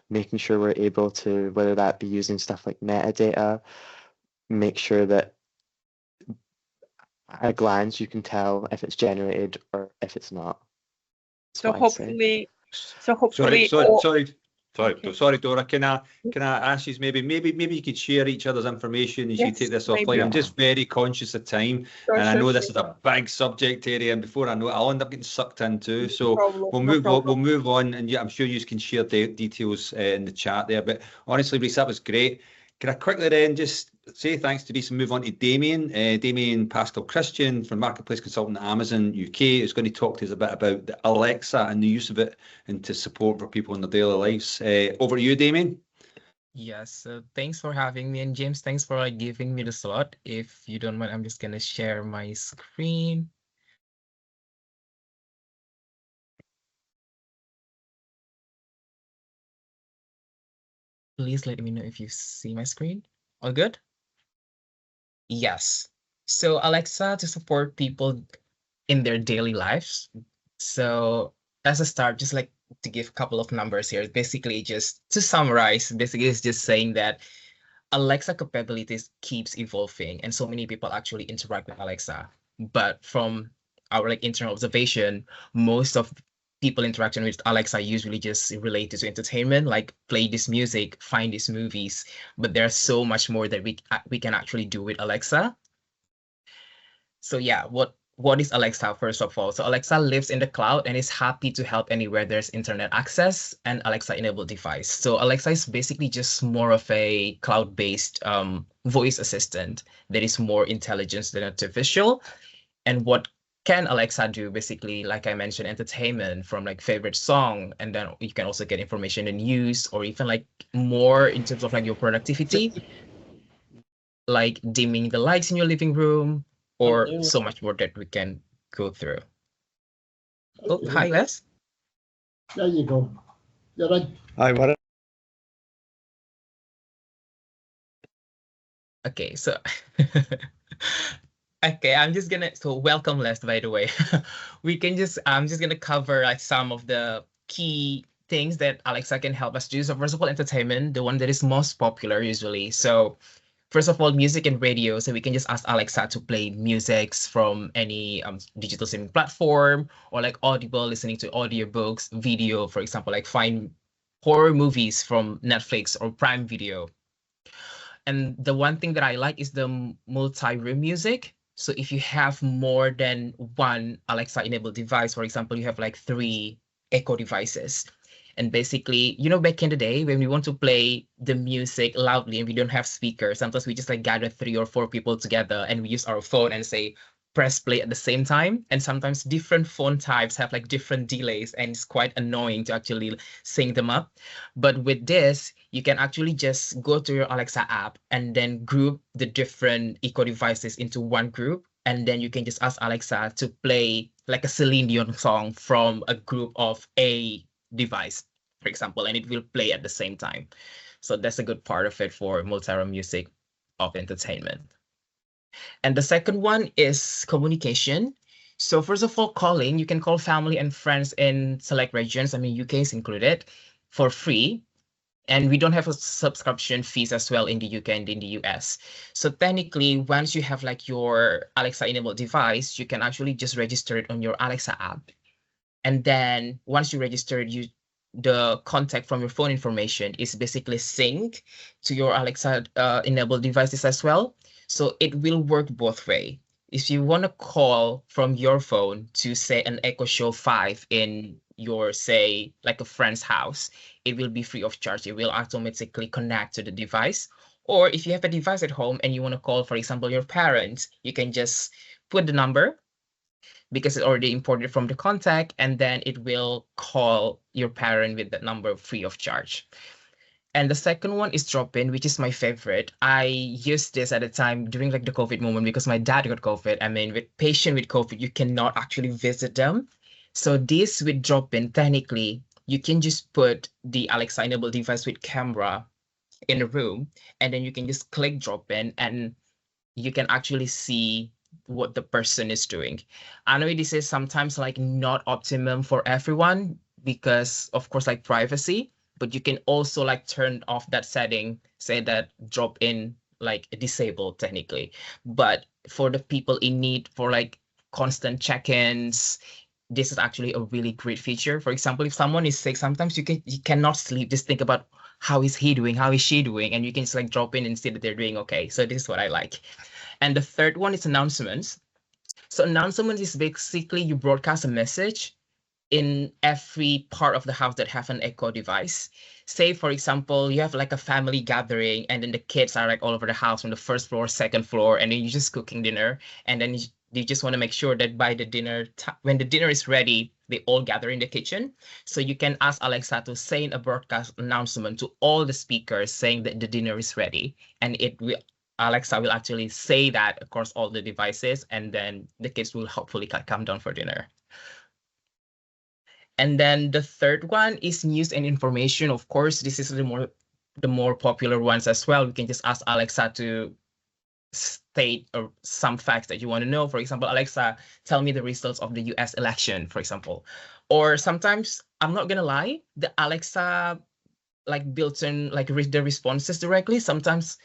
making sure we're able to, whether that be using stuff like metadata, make sure that at a glance you can tell if it's generated or if it's not. That's So what I'd say. hopefully, Sorry, Dora. Can I ask you maybe you could share each other's information as you Yes, take this maybe. offline? I'm just very conscious of time, Sure, and I sure, know this sure. is a big subject area, and before I know it, I'll end up getting sucked in too. So problem, we'll no move problem. we'll move on, and yeah, I'm sure you can share details in the chat there. But honestly, Reece, that was great. Can I quickly then just say thanks to Reece and move on to Damian? Damian Pascal Christian from Marketplace Consultant at Amazon UK is going to talk to us a bit about the Alexa and the use of it and to support for people in their daily lives. Over to you, Damian. Yes, so thanks for having me, and James, thanks for giving me the slot. If you don't mind, I'm just gonna share my screen. Please let me know if you see my screen. All good? Yes. So Alexa to support people in their daily lives. So as a start, just like to give a couple of numbers here. Basically, just to summarize, basically it's just saying that Alexa capabilities keeps evolving, and so many people actually interact with Alexa. But from our internal observation, most of people interaction with Alexa usually just related to entertainment, like play this music, find these movies. But there's so much more that we can actually do with Alexa. So yeah, what is Alexa, first of all? So Alexa lives in the cloud and is happy to help anywhere there's internet access and Alexa-enabled device. So Alexa is basically just more of a cloud-based voice assistant that is more intelligent than artificial. And what can Alexa do? Basically, like I mentioned, entertainment from like favorite song, and then you can also get information and news, or even like more in terms of like your productivity, like dimming the lights in your living room, or so much more that we can go through. Oh, hi, Les. There you go. You're right. Hi, what? Okay, so okay, welcome, Les, by the way. I'm just gonna cover like some of the key things that Alexa can help us do. So first of all, entertainment, the one that is most popular usually. So first of all, music and radio. So we can just ask Alexa to play musics from any digital streaming platform, or like Audible, listening to audiobooks, video, for example, like find horror movies from Netflix or Prime Video. And the one thing that I like is the multi-room music. So if you have more than one Alexa-enabled device, for example, you have like 3 Echo devices. And basically, back in the day when we want to play the music loudly and we don't have speakers, sometimes we just like gather 3 or 4 people together and we use our phone and say, press play at the same time. And sometimes different phone types have like different delays, and it's quite annoying to actually sync them up. But with this, you can actually just go to your Alexa app and then group the different Echo devices into one group. And then you can just ask Alexa to play like a Celine Dion song from a group of A device, for example, and it will play at the same time. So that's a good part of it for multi-room music of entertainment. And the second one is communication. So first of all, calling, you can call family and friends in select regions, I mean UK is included, for free. And we don't have a subscription fees as well in the UK and in the US. So technically, once you have like your Alexa-enabled device, you can actually just register it on your Alexa app. And then once you register it, the contact from your phone information is basically synced to your Alexa enabled devices as well. So it will work both way. If you want to call from your phone to say an Echo Show 5 in your, say, like a friend's house, it will be free of charge. It will automatically connect to the device. Or if you have a device at home and you want to call, for example, your parents, you can just put the number, because it's already imported from the contact, and then it will call your parent with that number free of charge. And the second one is drop-in, which is my favorite. I used this at a time during like the COVID moment because my dad got COVID. I mean, with patient with COVID, you cannot actually visit them. So this with drop-in, technically, you can just put the Alexa-enabled device with camera in a room, and then you can just click drop in, and you can actually see what the person is doing. I know this is sometimes like not optimum for everyone because of course like privacy, but you can also like turn off that setting, say that drop in like disabled technically. But for the people in need for like constant check-ins, this is actually a really great feature. For example, if someone is sick, sometimes you cannot sleep, just think about how is he doing, how is she doing, and you can just like drop in and see that they're doing okay. So this is what I like. And the third one is announcements. So announcements is basically you broadcast a message in every part of the house that have an echo device. Say, for example, you have like a family gathering and then the kids are like all over the house from the first floor, second floor, and then you're just cooking dinner. And then you just want to make sure that by the dinner, when the dinner is ready, they all gather in the kitchen. So you can ask Alexa to send a broadcast announcement to all the speakers saying that the dinner is ready. And Alexa will actually say that across all the devices, and then the kids will hopefully come down for dinner. And then the third one is news and information. Of course, this is the more popular ones as well. We can just ask Alexa to state some facts that you want to know. For example, Alexa, tell me the results of the US election, for example. Or sometimes, I'm not gonna lie, the Alexa like built in like read the responses directly. Sometimes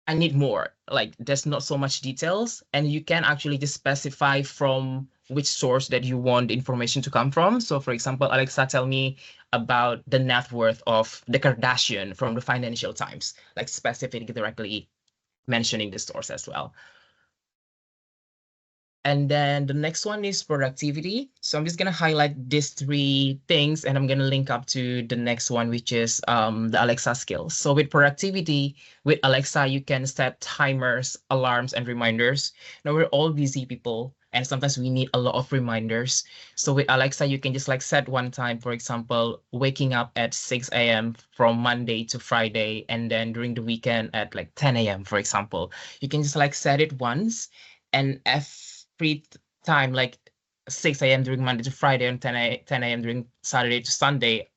I need more, like there's not so much details, and you can actually just specify from which source that you want the information to come from. So for example, Alexa, tell me about the net worth of the Kardashian from the Financial Times, like specifically directly mentioning the source as well. And then the next one is productivity. So I'm just going to highlight these three things, and I'm going to link up to the next one, which is the Alexa skills. So with productivity, with Alexa, you can set timers, alarms, and reminders. Now, we're all busy people, and sometimes we need a lot of reminders. So with Alexa, you can just like set one time, for example, waking up at 6 a.m. from Monday to Friday, and then during the weekend at like 10 a.m., for example. You can just like set it once, and every time, like 6 a.m. during Monday to Friday and 10 a.m. during Saturday to Sunday,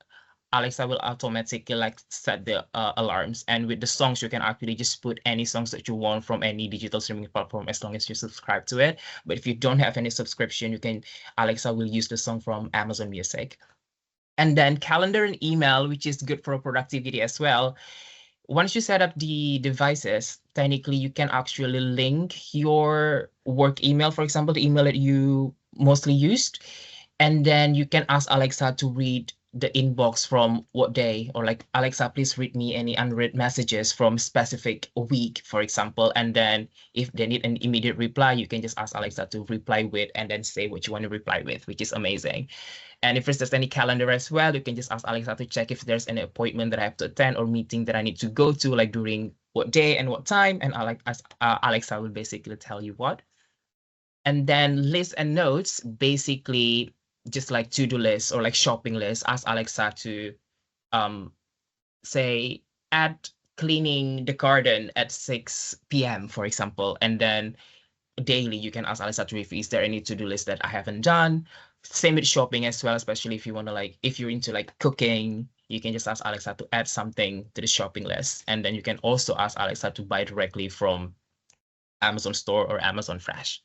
Alexa will automatically like set the alarms. And with the songs, you can actually just put any songs that you want from any digital streaming platform as long as you subscribe to it. But if you don't have any subscription, Alexa will use the song from Amazon Music. And then calendar and email, which is good for productivity as well. Once you set up the devices, technically you can actually link your work email, for example, the email that you mostly used, and then you can ask Alexa to read the inbox from what day, or like, Alexa, please read me any unread messages from specific week, for example. And then if they need an immediate reply, you can just ask Alexa to reply with, and then say what you want to reply with, which is amazing. And if there's any calendar as well, you can just ask Alexa to check if there's any appointment that I have to attend or meeting that I need to go to, like during what day and what time. And Alexa will basically tell you what. And then lists and notes, basically just like to-do lists or like shopping lists. Ask Alexa to say, add cleaning the garden at 6 p.m., for example. And then daily, you can ask Alexa to review, is there any to-do list that I haven't done? Same with shopping as well, especially if you want to like, if you're into like cooking, you can just ask Alexa to add something to the shopping list. And then you can also ask Alexa to buy directly from Amazon Store or Amazon Fresh.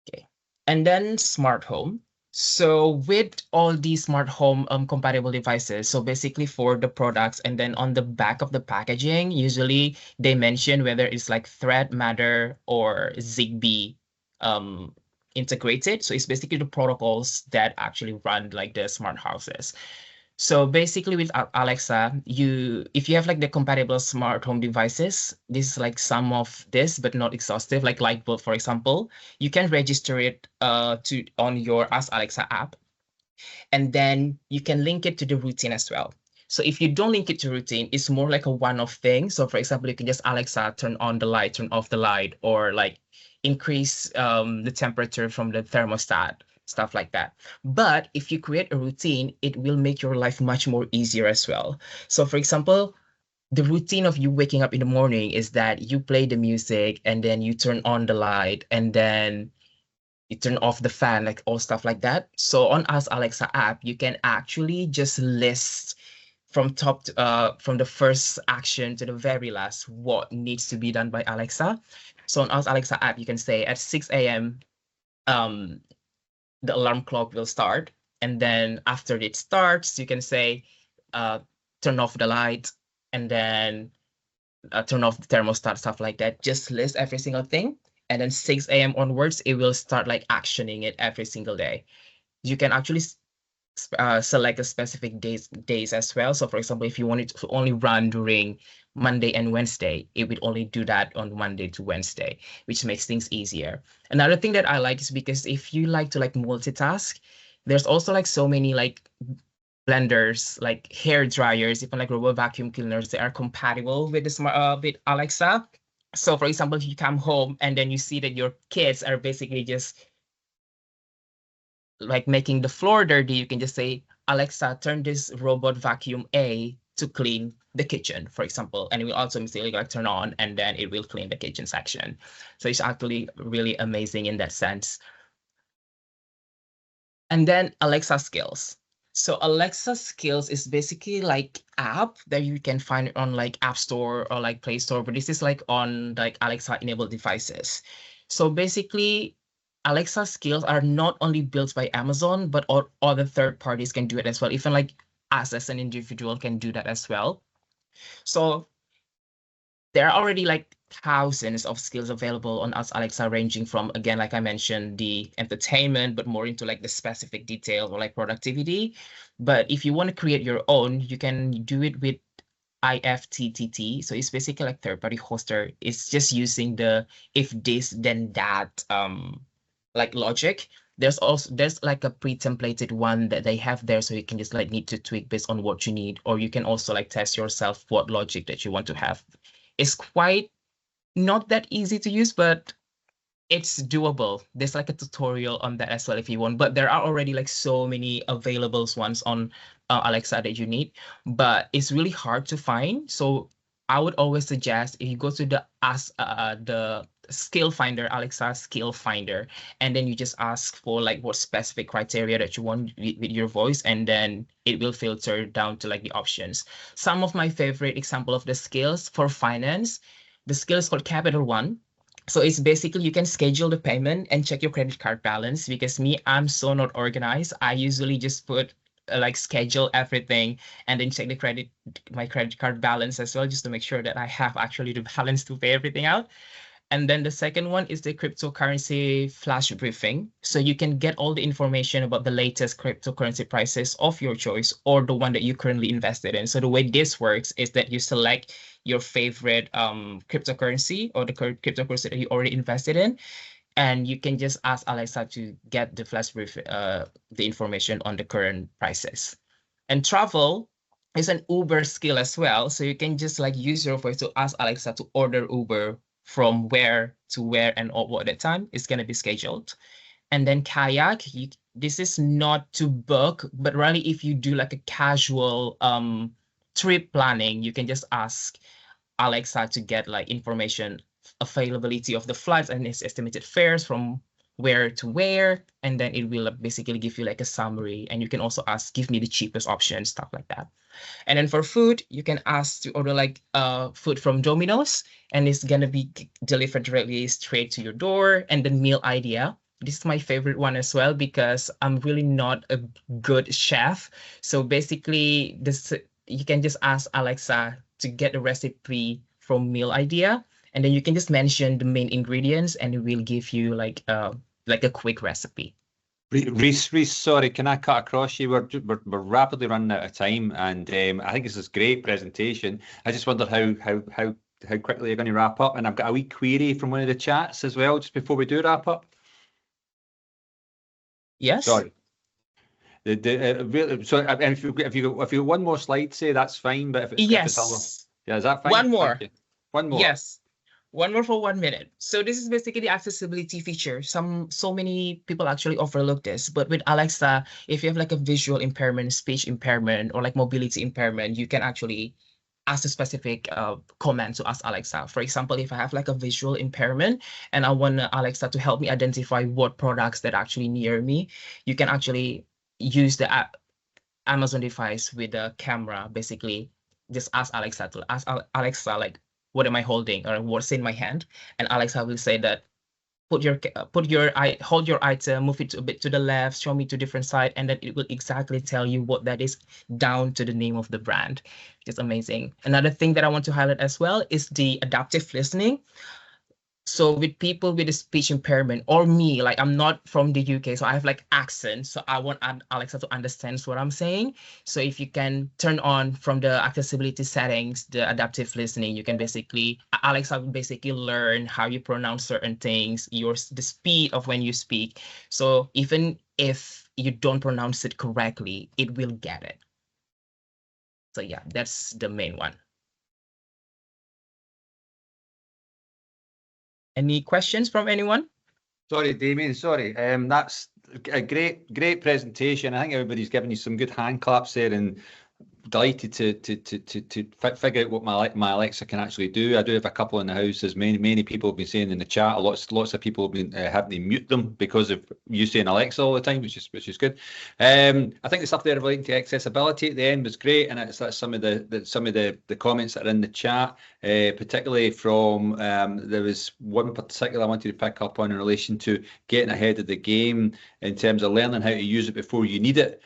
Okay. And then smart home. So with all these smart home compatible devices, so basically for the products, and then on the back of the packaging, usually they mention whether it's like Thread, Matter, or Zigbee integrated. So it's basically the protocols that actually run like the smart houses. So basically with Alexa, if you have like the compatible smart home devices, this is like some of this, but not exhaustive, like light bulb, for example, you can register it on your Ask Alexa app, and then you can link it to the routine as well. So if you don't link it to routine, it's more like a one-off thing. So for example, you can just Alexa, turn on the light, turn off the light, or like increase the temperature from the thermostat, stuff like that. But if you create a routine, it will make your life much more easier as well. So for example, the routine of you waking up in the morning is that you play the music, and then you turn on the light, and then you turn off the fan, like all stuff like that. So on Ask Alexa app, you can actually just list from from the first action to the very last, what needs to be done by Alexa. So on Ask Alexa app, you can say at 6 a.m. The alarm clock will start, and then after it starts, you can say turn off the light, and then turn off the thermostat, stuff like that. Just list every single thing, and then 6 a.m. onwards, it will start like actioning it every single day. You can actually select a specific days as well. So for example, if you want it to only run during Monday and Wednesday, it would only do that on Monday to Wednesday, which makes things easier. Another thing that I like is because if you like to like multitask, there's also like so many like blenders, like hair dryers, even like robot vacuum cleaners that are compatible with the smart with Alexa. So for example, if you come home and then you see that your kids are basically just like making the floor dirty, you can just say, Alexa, turn this robot vacuum A to clean the kitchen, for example, and it will automatically like turn on, and then it will clean the kitchen section. So it's actually really amazing in that sense. And then Alexa Skills. So Alexa Skills is basically like app that you can find on like App Store or like Play Store, but this is like on like Alexa enabled devices. So basically, Alexa Skills are not only built by Amazon, but all other third parties can do it as well. Even like us as an individual can do that as well. So there are already like thousands of skills available on Ask Alexa, ranging from, again, like I mentioned, the entertainment, but more into like the specific detail or like productivity. But if you want to create your own, you can do it with IFTTT. So it's basically like third-party hoster. It's just using the if this then that like logic. There's like a pre-templated one that they have there, so you can just like need to tweak based on what you need, or you can also like test yourself what logic that you want to have. It's quite not that easy to use, but it's doable. There's like a tutorial on that as well if you want, but there are already like so many available ones on Alexa that you need, but it's really hard to find. So I would always suggest if you go to the skill finder, Alexa skill finder, and then you just ask for like what specific criteria that you want with your voice, and then it will filter down to like the options. Some of my favorite example of the skills for finance, the skill is called Capital One. So it's basically you can schedule the payment and check your credit card balance, because I'm so not organized. I usually just put like schedule everything and then check my credit card balance as well, just to make sure that I have actually the balance to pay everything out. And then the second one is the cryptocurrency flash briefing. So you can get all the information about the latest cryptocurrency prices of your choice, or the one that you currently invested in. So the way this works is that you select your favorite cryptocurrency, or the cryptocurrency that you already invested in, and you can just ask Alexa to get the flash brief, the information on the current prices. And travel is an Uber skill as well. So you can just like use your voice to ask Alexa to order Uber from where to where and what the time is going to be scheduled. And then kayak, this is not to book, but really if you do like a casual trip planning, you can just ask Alexa to get like information, availability of the flights and its estimated fares from where to where, and then it will basically give you like a summary. And you can also ask, give me the cheapest option, stuff like that. And then for food, you can ask to order like food from Domino's, and it's gonna be delivered directly straight to your door. And then meal idea, this is my favorite one as well, because I'm really not a good chef. So basically you can just ask Alexa to get a recipe from meal idea, and then you can just mention the main ingredients, and it will give you like a quick recipe. Reece, sorry, can I cut across you? We're rapidly running out of time, and I think this is a great presentation. I just wondered how quickly you're going to wrap up, and I've got a wee query from one of the chats as well, just before we do wrap up. Yes. Sorry. So, and if you one more slide, say that's fine. But if it's yes, yeah, is that fine? One more. One more. Yes. One more for 1 minute. So this is basically the accessibility feature. So many people actually overlook this, but with Alexa, if you have like a visual impairment, speech impairment, or like mobility impairment, you can actually ask a specific command to ask Alexa. For example, if I have like a visual impairment and I want Alexa to help me identify what products that are actually near me, you can actually use the Amazon device with a camera, basically just ask Alexa Alexa, like, what am I holding, or what's in my hand? And Alexa will say that hold your item, move it a bit to the left, show me to different side, and then it will exactly tell you what that is down to the name of the brand. It's amazing. Another thing that I want to highlight as well is the adaptive listening. So with people with a speech impairment, or me, like I'm not from the UK, so I have like accent. So I want Alexa to understand what I'm saying. So if you can turn on from the accessibility settings, the adaptive listening, you can basically, Alexa will basically learn how you pronounce certain things, the speed of when you speak. So even if you don't pronounce it correctly, it will get it. So yeah, that's the main one. Any questions from anyone? Sorry, Damian. Sorry. That's a great presentation. I think everybody's given you some good hand claps there, and delighted to figure out what my Alexa can actually do. I do have a couple in the house, as many people have been saying in the chat. Lots of people have been having to mute them because of you saying Alexa all the time, which is good. I think the stuff there relating to accessibility at the end was great, and that's some of the comments that are in the chat, particularly from there was one particular I wanted to pick up on in relation to getting ahead of the game in terms of learning how to use it before you need it.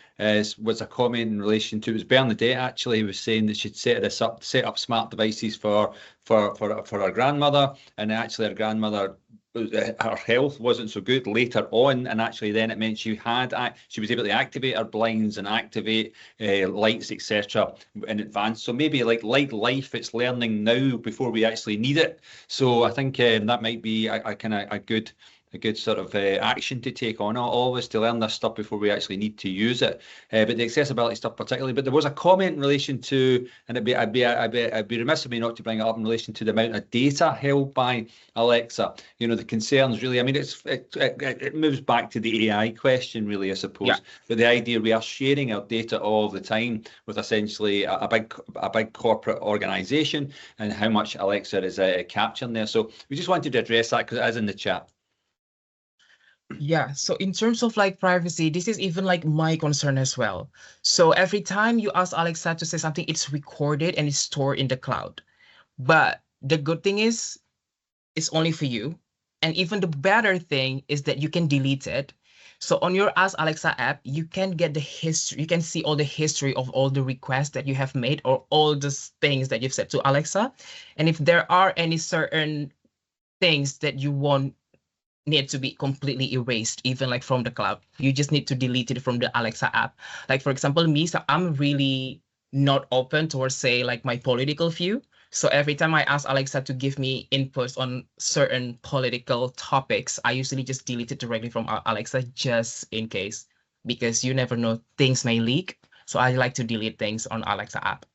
Was a comment in relation to, it was Bernadette actually, who was saying that she'd set up smart devices for her grandmother, and actually her grandmother, her health wasn't so good later on, and actually then it meant she was able to activate her blinds and activate lights, etc. in advance. So maybe like life, it's learning now before we actually need it. So I think that might be a good sort of action to take on, always to learn this stuff before we actually need to use it. But the accessibility stuff particularly. But there was a comment in relation to, and I'd be remiss of me not to bring it up in relation to the amount of data held by Alexa. You know, the concerns really. I mean, it moves back to the AI question really, I suppose. Yeah. But the idea we are sharing our data all the time with essentially a big corporate organisation, and how much Alexa is capturing there. So we just wanted to address that because it is in the chat. Yeah, so in terms of like privacy, this is even like my concern as well. So every time you ask Alexa to say something, it's recorded and it's stored in the cloud. But the good thing is, it's only for you. And even the better thing is that you can delete it. So on your Ask Alexa app, you can get the history. You can see all the history of all the requests that you have made, or all the things that you've said to Alexa. And if there are any certain things that you want need to be completely erased, even like from the cloud, you just need to delete it from the Alexa app. Like for example, me, so I'm really not open towards say like my political view. So every time I ask Alexa to give me inputs on certain political topics, I usually just delete it directly from Alexa, just in case, because you never know, things may leak. So I like to delete things on Alexa app.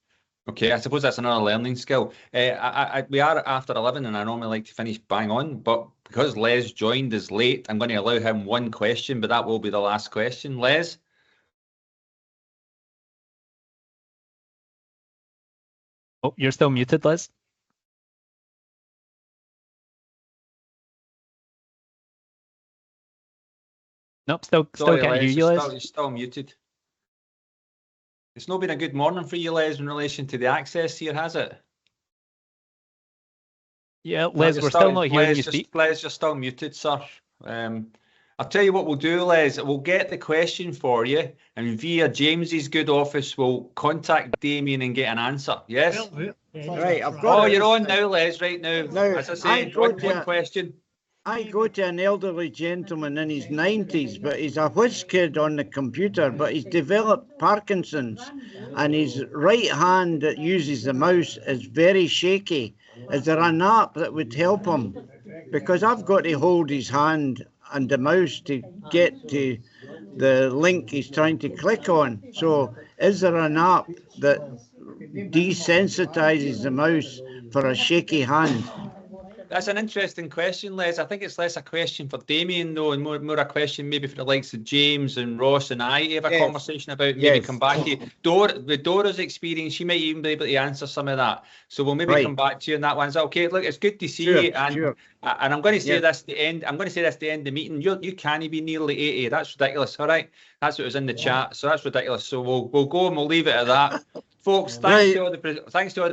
Okay, I suppose that's another learning skill. We are after 11, and I normally like to finish bang on, but because Les joined us late, I'm going to allow him one question, but that will be the last question. Les? Oh, you're still muted, Les? Nope, still can't hear you, Les. You're still muted. It's not been a good morning for you, Les, in relation to the access here, has it? Yeah, Les, we're still not hearing you speak. Les, you're still muted, sir. I'll tell you what we'll do, Les. We'll get the question for you, and via James's good office, we'll contact Damian and get an answer. Yes? Right, I've got you're on now, Les, right now. As I say, one question. I go to an elderly gentleman in his 90s, but he's a whiz kid on the computer, but he's developed Parkinson's, and his right hand that uses the mouse is very shaky. Is there an app that would help him? Because I've got to hold his hand and the mouse to get to the link he's trying to click on. So is there an app that desensitizes the mouse for a shaky hand? That's an interesting question, Les. I think it's less a question for Damian, though, and more a question maybe for the likes of James and Ross and I to have a conversation about, maybe come back to you. With Dora's experience, she might even be able to answer some of that. So we'll maybe come back to you on that one. Is that okay? Look, it's good to see you. And I'm going to say this at the end. I'm going to say this at the end of the meeting. You can't be nearly 80. That's ridiculous. All right. That's what was in the chat. So that's ridiculous. So we'll go and we'll leave it at that. Folks, thanks to all the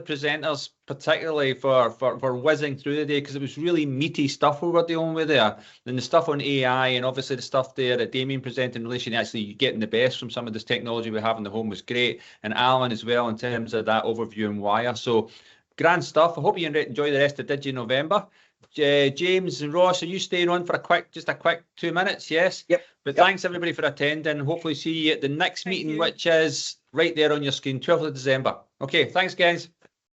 presenters, particularly for whizzing through the day, because it was really meaty stuff we were dealing with there. And the stuff on AI, and obviously the stuff there that Damian presented in relation to actually getting the best from some of this technology we have in the home was great. And Allan as well in terms of that overview and wire. So grand stuff. I hope you enjoy the rest of DigiNovember. James and Ross, are you staying on for just a quick 2 minutes? Yes. Yep. But thanks everybody for attending. Hopefully see you at the next meeting, which is right there on your screen, 12th of December. Okay, thanks guys.